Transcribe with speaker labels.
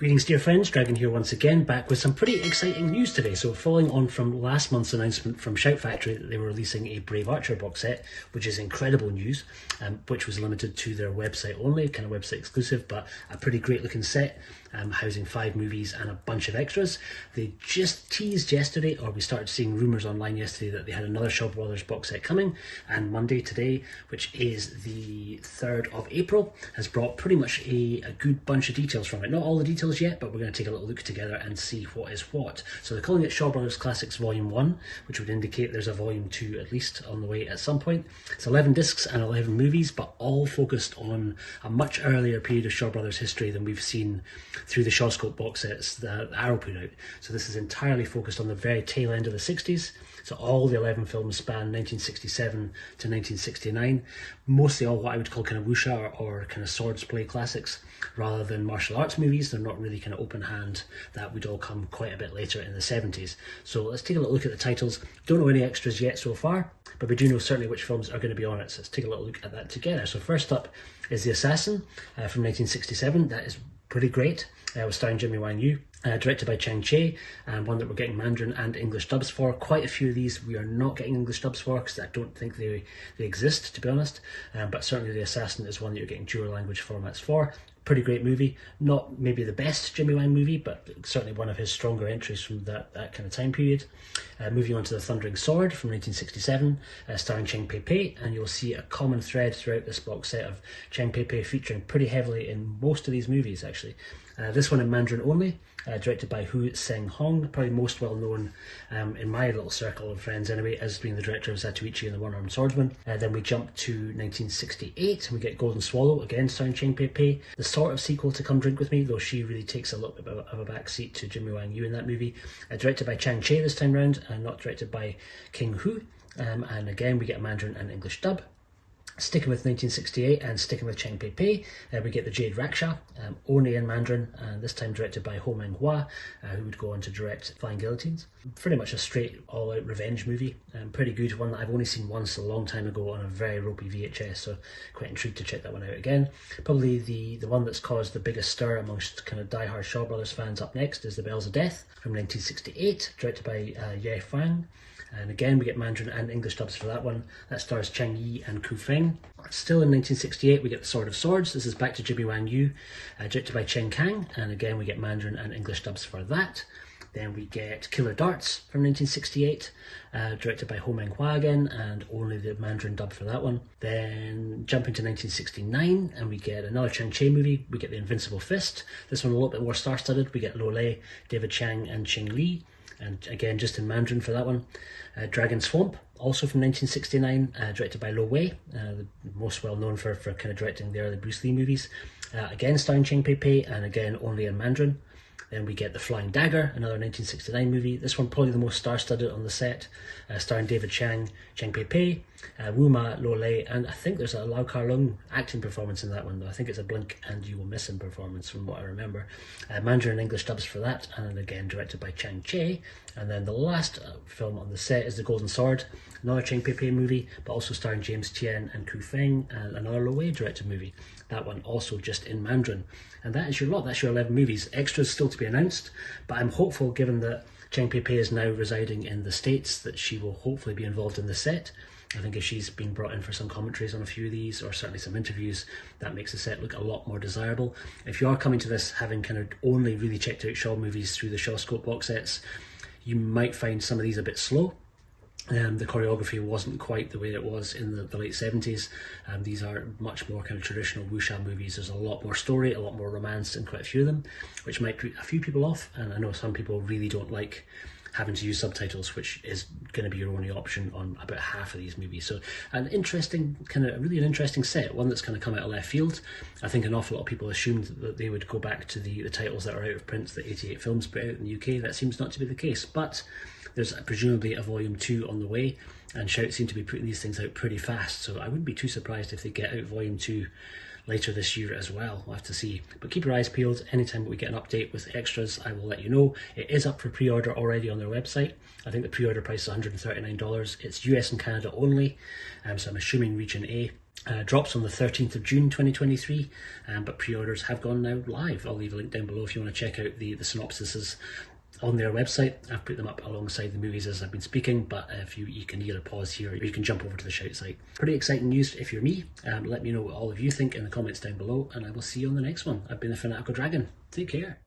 Speaker 1: Greetings dear friends, Dragon here once again, back with some pretty exciting news today. So following on from last month's announcement from Shout Factory that they were releasing a Brave Archer box set, which is incredible news, which was limited to their website only, kind of website exclusive, but a pretty great looking set, housing 5 movies and a bunch of extras. They just teased yesterday, or we started seeing rumours online yesterday, that they had another Shaw Brothers box set coming, and Monday today, which is the 3rd of April, has brought pretty much a good bunch of details from it. Not all the details yet, but we're going to take a little look together and see what is what. So they're calling it Shaw Brothers Classics Volume 1, which would indicate there's a Volume 2 at least on the way at some point. It's 11 discs and 11 movies, but all focused on a much earlier period of Shaw Brothers history than we've seen through the Shawscope box sets that Arrow put out. So this is entirely focused on the very tail end of the 60s. So all the 11 films span 1967 to 1969, mostly all what I would call kind of Wuxia or kind of swordplay classics, rather than martial arts movies. They're not really kind of open hand. That would all come quite a bit later in the 70s. So let's take a little look at the titles. Don't know any extras yet so far, but we do know certainly which films are going to be on it. So let's take a little look at that together. So first up is The Assassin from 1967. That is pretty great. Was starring Jimmy Wang Yu, directed by Chang Che, and one that we're getting Mandarin and English dubs for. Quite a few of these we are not getting English dubs for because I don't think they exist, to be honest, but certainly The Assassin is one that you're getting dual language formats for. Pretty great movie. Not maybe the best Jimmy Wang movie, but certainly one of his stronger entries from that kind of time period. Moving on to The Thundering Sword from 1967, starring Cheng Pei Pei, and you'll see a common thread throughout this box set of Cheng Pei Pei featuring pretty heavily in most of these movies, actually. This one in Mandarin only, directed by Hu Seng Hong, probably most well known in my little circle of friends anyway, as being the director of Zatoichi and the One-Armed Swordsman. Then we jump to 1968 and we get Golden Swallow, again starring Cheng Pei Pei, the sort of sequel to Come Drink With Me, though she really takes a little bit of a backseat to Jimmy Wang Yu in that movie. Directed by Chang Che this time round, and not directed by King Hu. And again we get a Mandarin and English dub. Sticking with 1968 and sticking with Cheng Pei Pei, we get The Jade Raksha, only in Mandarin, and this time directed by Ho Meng Hua, who would go on to direct Flying Guillotines. Pretty much a straight all-out revenge movie, pretty good, one that I've only seen once a long time ago on a very ropey VHS, so quite intrigued to check that one out again. Probably the one that's caused the biggest stir amongst kind of die-hard Shaw Brothers fans up next is The Bells of Death from 1968, directed by Ye Fang. And again, we get Mandarin and English dubs for that one. That stars Chang Yi and Ku Feng. Still in 1968, we get The Sword of Swords. This is back to Jimmy Wang Yu, directed by Chen Kang. And again, we get Mandarin and English dubs for that. Then we get Killer Darts from 1968, directed by Ho Meng Hua again, and only the Mandarin dub for that one. Then jumping to 1969, and we get another Chang Che movie. We get The Invincible Fist. This one a little bit more star-studded. We get Lo Lei, David Chang, and Ching Li. And again, just in Mandarin for that one. Dragon Swamp, also from 1969, directed by Lo Wei, the most well known for kind of directing the early Bruce Lee movies. Again, starring Cheng Pei Pei, and again, only in Mandarin. Then we get The Flying Dagger, another 1969 movie. This one probably the most star-studded on the set, starring David Chang, Cheng Pei Pei, Wu Ma, Lo Lei, and I think there's a Lau Kar Lung acting performance in that one, though. I think it's a Blink and You Will Miss Him performance from what I remember. Mandarin and English dubs for that, and again directed by Chang Che. And then the last film on the set is The Golden Sword, another Cheng Pei Pei movie, but also starring James Tien and Ku Feng, and another Lo Wei directed movie. That one also just in Mandarin. And that is your lot, that's your 11 movies. Extras still to be announced, but I'm hopeful, given that Cheng Pei Pei is now residing in the States, that she will hopefully be involved in the set. I think if she's been brought in for some commentaries on a few of these, or certainly some interviews, that makes the set look a lot more desirable. If you are coming to this having kind of only really checked out Shaw movies through the Shawscope box sets, you might find some of these a bit slow. The choreography wasn't quite the way it was in the late 70s. These are much more kind of traditional wuxia movies. There's a lot more story, a lot more romance in quite a few of them, which might put a few people off, and I know some people really don't like having to use subtitles, which is going to be your only option on about half of these movies. So an interesting, really an interesting set, one that's kind of come out of left field. I think an awful lot of people assumed that they would go back to the titles that are out of print that 88 Films put out in the UK. That seems not to be the case, but there's presumably a volume 2 on the way, and Shout seem to be putting these things out pretty fast, so I wouldn't be too surprised if they get out volume 2 later this year as well. We'll have to see. But keep your eyes peeled. Anytime we get an update with extras, I will let you know. It is up for pre-order already on their website. I think the pre-order price is $139. It's US and Canada only, so I'm assuming region A. Drops on the 13th of June 2023, but pre-orders have gone now live. I'll leave a link down below if you want to check out the synopsises on their website. I've put them up alongside the movies as I've been speaking, but if you can either pause here or you can jump over to the Shout site. Pretty exciting news if you're me. Let me know what all of you think in the comments down below, and I will see you on the next one. I've been the Fanatical Dragon. Take care.